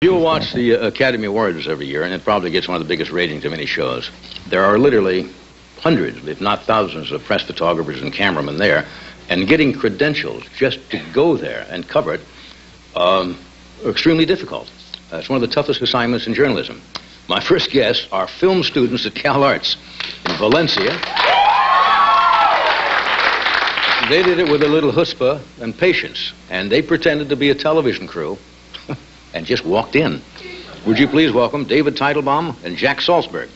You'll watch the Academy Awards every year, and it probably gets one of the biggest ratings of any shows. There are literally hundreds, if not thousands, of press photographers and cameramen there, and getting credentials just to go there and cover it are extremely difficult. It's one of the toughest assignments in journalism. My first guests are film students at Cal Arts in Valencia. They did it with a little chutzpah and patience, and they pretended to be a television crew and just walked in. Would you please welcome David Teitelbaum and Jack Salzberg.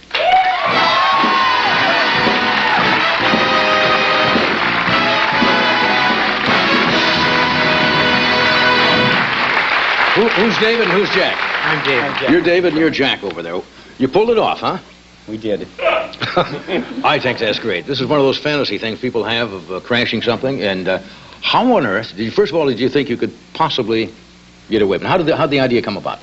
Who's David and who's Jack? I'm David. You're David and you're Jack over there. You pulled it off, huh? We did. I think that's great. This is one of those fantasy things people have of crashing something. And how on earth, first of all, did you think you could possibly get away? How did the idea come about?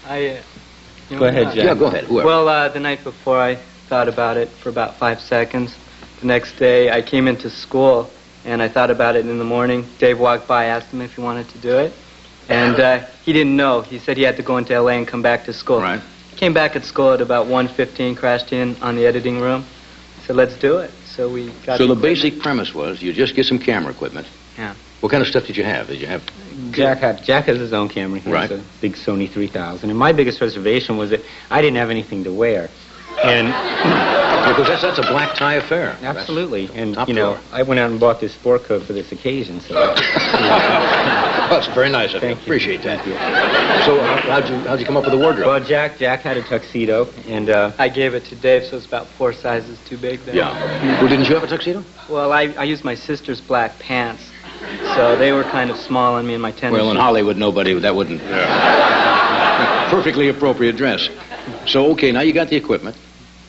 Go ahead, Jack. Yeah, go ahead. Whoever. Well, the night before, I thought about it for about 5 seconds. The next day, I came into school, and I thought about it in the morning. Dave walked by, asked him if he wanted to do it. And he didn't know. He said he had to go into L.A. and come back to school. Right. Came back at school at about 1:15, crashed in on the editing room. Said, let's do it. So we got So the basic premise was you just get some camera equipment. Yeah. What kind of stuff did you have? Did you have... Jack has his own camera. He has a big Sony 3000. And my biggest reservation was that I didn't have anything to wear. And because that's a black tie affair. Absolutely. And, Top you know, floor. I went out and bought this sport coat for this occasion. So That's very nice of you. Thank you. Appreciate that. Thank you. So how'd you come up with the wardrobe? Well, Jack had a tuxedo, and I gave it to Dave, so it's about 4 sizes too big there. Yeah. Well, didn't you have a tuxedo? Well, I used my sister's black pants, so they were kind of small on me and my tennis Well, in shoes. Hollywood, that wouldn't... Perfectly appropriate dress. So, okay, now you got the equipment.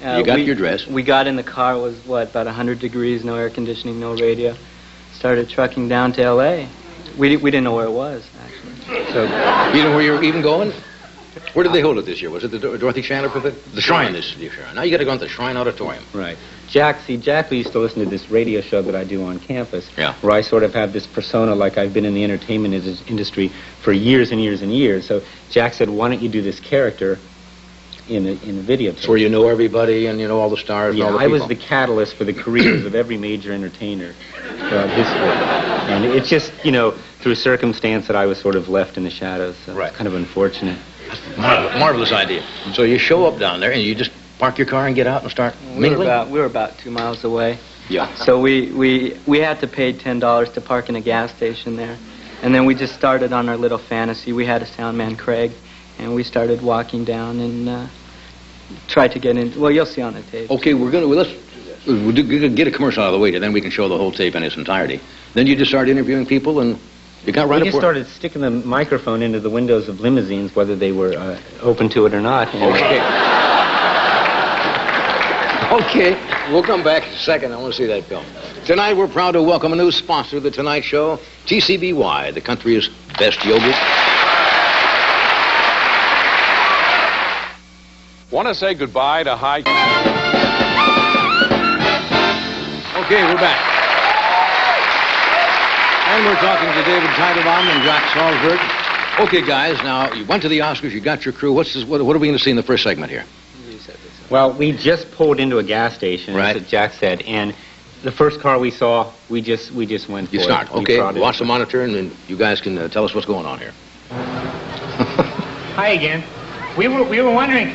You got your dress. We got in the car, it was, what, about 100 degrees, no air conditioning, no radio. Started trucking down to L.A. We didn't know where it was, actually. So, you know where you're even going? Where did they hold it this year? Was it the Dorothy Chandler Pavilion? The Shrine this year. Now you got to go into the Shrine Auditorium. right. Jack used to listen to this radio show that I do on campus, Yeah. where I sort of have this persona like I've been in the entertainment industry for years and years and years. So Jack said, why don't you do this character in the videotape? It's where you know everybody and you know all the stars and all the I people. was the catalyst for the careers of every major entertainer throughout history. And it's just, you know, through circumstance that I was sort of left in the shadows. So Right. It's kind of unfortunate. Marvelous idea. So you show up down there and you just park your car and get out and start mingling? We were about 2 miles away. Yeah. So we had to pay $10 to park in a gas station there. And then we just started on our little fantasy. We had a sound man, Craig, and we started walking down and tried to get in. Well, you'll see on the tape. Okay, we'll get a commercial out of the way, and then we can show the whole tape in its entirety. Then you just start interviewing people, and you got right We up just started sticking the microphone into the windows of limousines, whether they were open to it or not. Okay. Okay, we'll come back in a second. I want to see that film. Tonight, we're proud to welcome a new sponsor of The Tonight Show, TCBY, the country's best yogurt. Want to say goodbye to high... Okay, we're back. And we're talking to David Teitelbaum and Jack Salzberg. Okay, guys, now, you went to the Oscars, you got your crew. What are we going to see in the first segment here? Well, we just pulled into a gas station, Right. as Jack said, and the first car we saw, we just went for You it. start. We Okay, trotted watch it. the monitor, and then you guys can tell us what's going on here. Hi again. We were wondering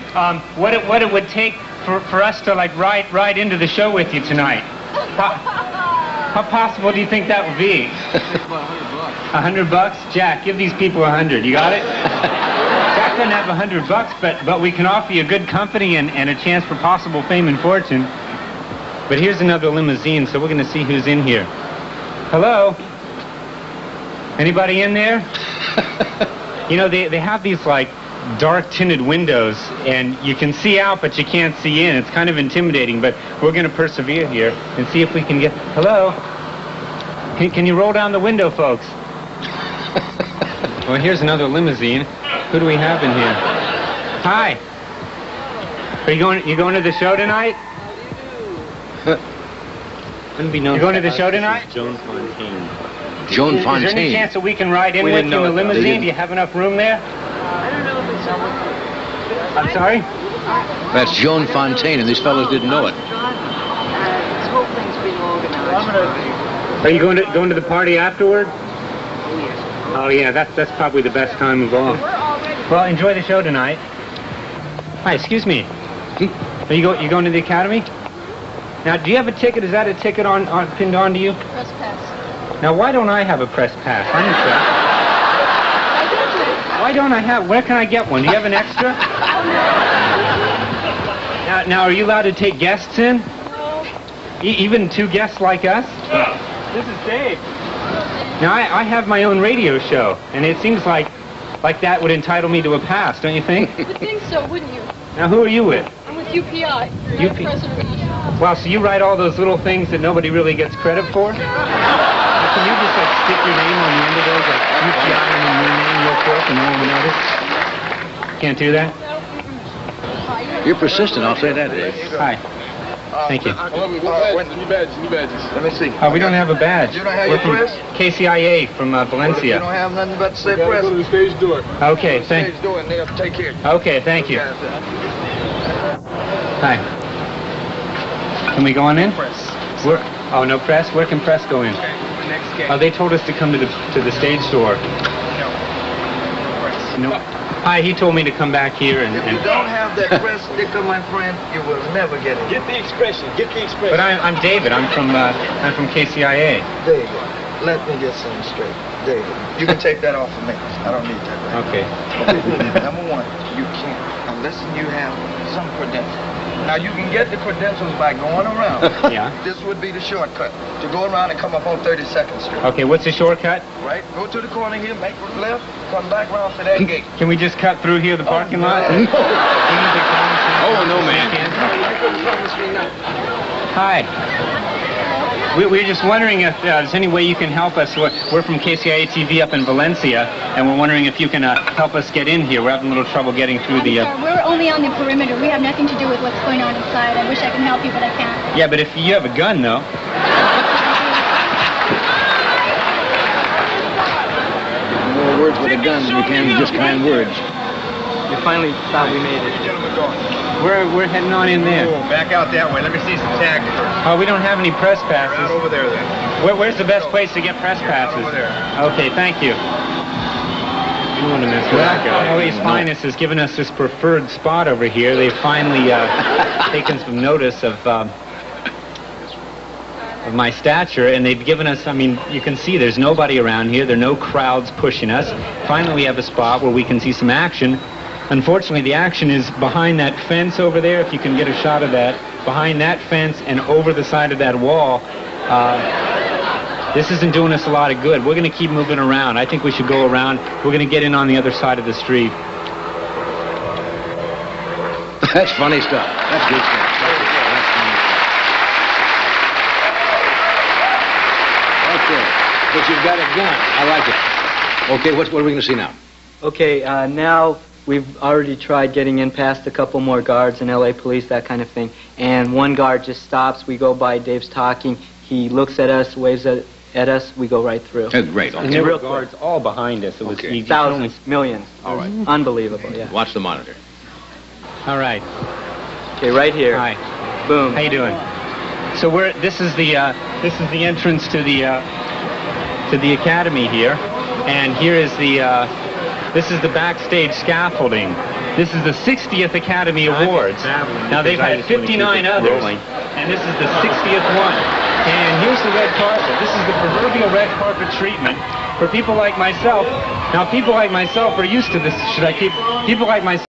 what it would take for us to like ride into the show with you tonight. How possible do you think that would be? $100? Jack, give these people 100. You got it? Jack doesn't have $100, but we can offer you good company and a chance for possible fame and fortune. But here's another limousine, so we're going to see who's in here. Hello? Anybody in there? You know, they have these like dark tinted windows, and you can see out, but you can't see in. It's kind of intimidating, but we're going to persevere here and see if we can get... Hello? Can you roll down the window, folks? Well, here's another limousine. Who do we have in here? Hi. Are you going to the show tonight? You going to the show tonight? Joan Fontaine. Joan Is there any Fontaine. chance that we can ride in We with didn't you in know the it, though. limousine? Do you have enough room there? I don't know if I'm sorry? That's Joan Fontaine, and these fellows didn't know it. This whole thing's being organized. Are you going to the party afterward? Oh yeah, that's probably the best time of all. Well, enjoy the show tonight. Hi, excuse me. Are you going to the academy? Now, do you have a ticket? Is that a ticket pinned onto you? Press pass. Now, why don't I have a press pass? I'm interested. Why don't I have? Where can I get one? Do you have an extra? Now, are you allowed to take guests in? No. Even two guests like us? This is Dave. Now, I have my own radio show, and it seems like that would entitle me to a pass, don't you think? You would think so, wouldn't you? Now, who are you with? I'm with UPI. Wow, so you write all those little things that nobody really gets credit for? Can you just stick your name on the end of those, like UPI and then your name real quick and no one will notice? Can't do that? You're persistent, I'll say that, Dave. Hi. Thank you. New badges. Let me see. We don't have a badge. You don't have We're your from press? KCIA from You Valencia. don't have nothing but to say Gotta press. go to the stage door. Okay, Stage door and they'll take care of you. Okay, thank you. Guys, Hi. Can we go on in? Press. Oh, no press? Where can press go in? Next game. Oh, they told us to come to the stage door. No. Press. No. Hi, he told me to come back here and... If you don't have that press sticker, my friend, you will never get it. Get the expression. Get the expression. But I'm David. I'm from KCIA. There you go. Let me get something straight. David, you can take that off of me. I don't need that right Okay. now. Number one, you can't, unless you have some credentials. Now, you can get the credentials by going around. Yeah. This would be the shortcut. To go around and come up on 32nd Street. Okay, what's the shortcut? Right? Go to the corner here, make a left, come back around to that gate. Can we just cut through here, the parking lot? Oh, no, man. Hi. We're just wondering if there's any way you can help us. We're from KCIA TV up in Valencia, and we're wondering if you can help us get in here. We're having a little trouble getting through the... Sorry, we're only on the perimeter. We have nothing to do with what's going on inside. I wish I could help you, but I can't. Yeah, but if you have a gun, though... More words with a gun than you can just kind words. We finally thought we made it. We're heading on in there. Back out that way. Let me see some tags first. Oh, we don't have any press passes. Right over there, then. Where's the best place to get press passes? over there. Okay, thank you. You don't want to mess with that guy. Ellie's Finest has given us this preferred spot over here. They've finally taken some notice of my stature, and they've given us, I mean, you can see there's nobody around here. There are no crowds pushing us. Finally, we have a spot where we can see some action. Unfortunately, the action is behind that fence over there, if you can get a shot of that. Behind that fence and over the side of that wall. This isn't doing us a lot of good. We're going to keep moving around. I think we should go around. We're going to get in on the other side of the street. That's funny stuff. That's good stuff. That's funny. Okay. But you've got a gun. I like it. Okay, what are we going to see now? Okay, now we've already tried getting in past a couple more guards and LA police, that kind of thing. And one guard just stops. We go by. Dave's talking. He looks at us, waves at us. We go right through. Oh, great. And Okay. there were real quick. guards all behind us. It was Okay. easy. Thousands, millions. All right. Unbelievable, yeah. Watch the monitor. All right. Okay, right here. Hi. Boom. How you doing? So this is the entrance to the academy here, and here is this is the backstage scaffolding. This is the 60th Academy Awards. Now they've had 59 others, and this is the 60th one. And here's the red carpet. This is the proverbial red carpet treatment for people like myself. Now people like myself are used to this. People like myself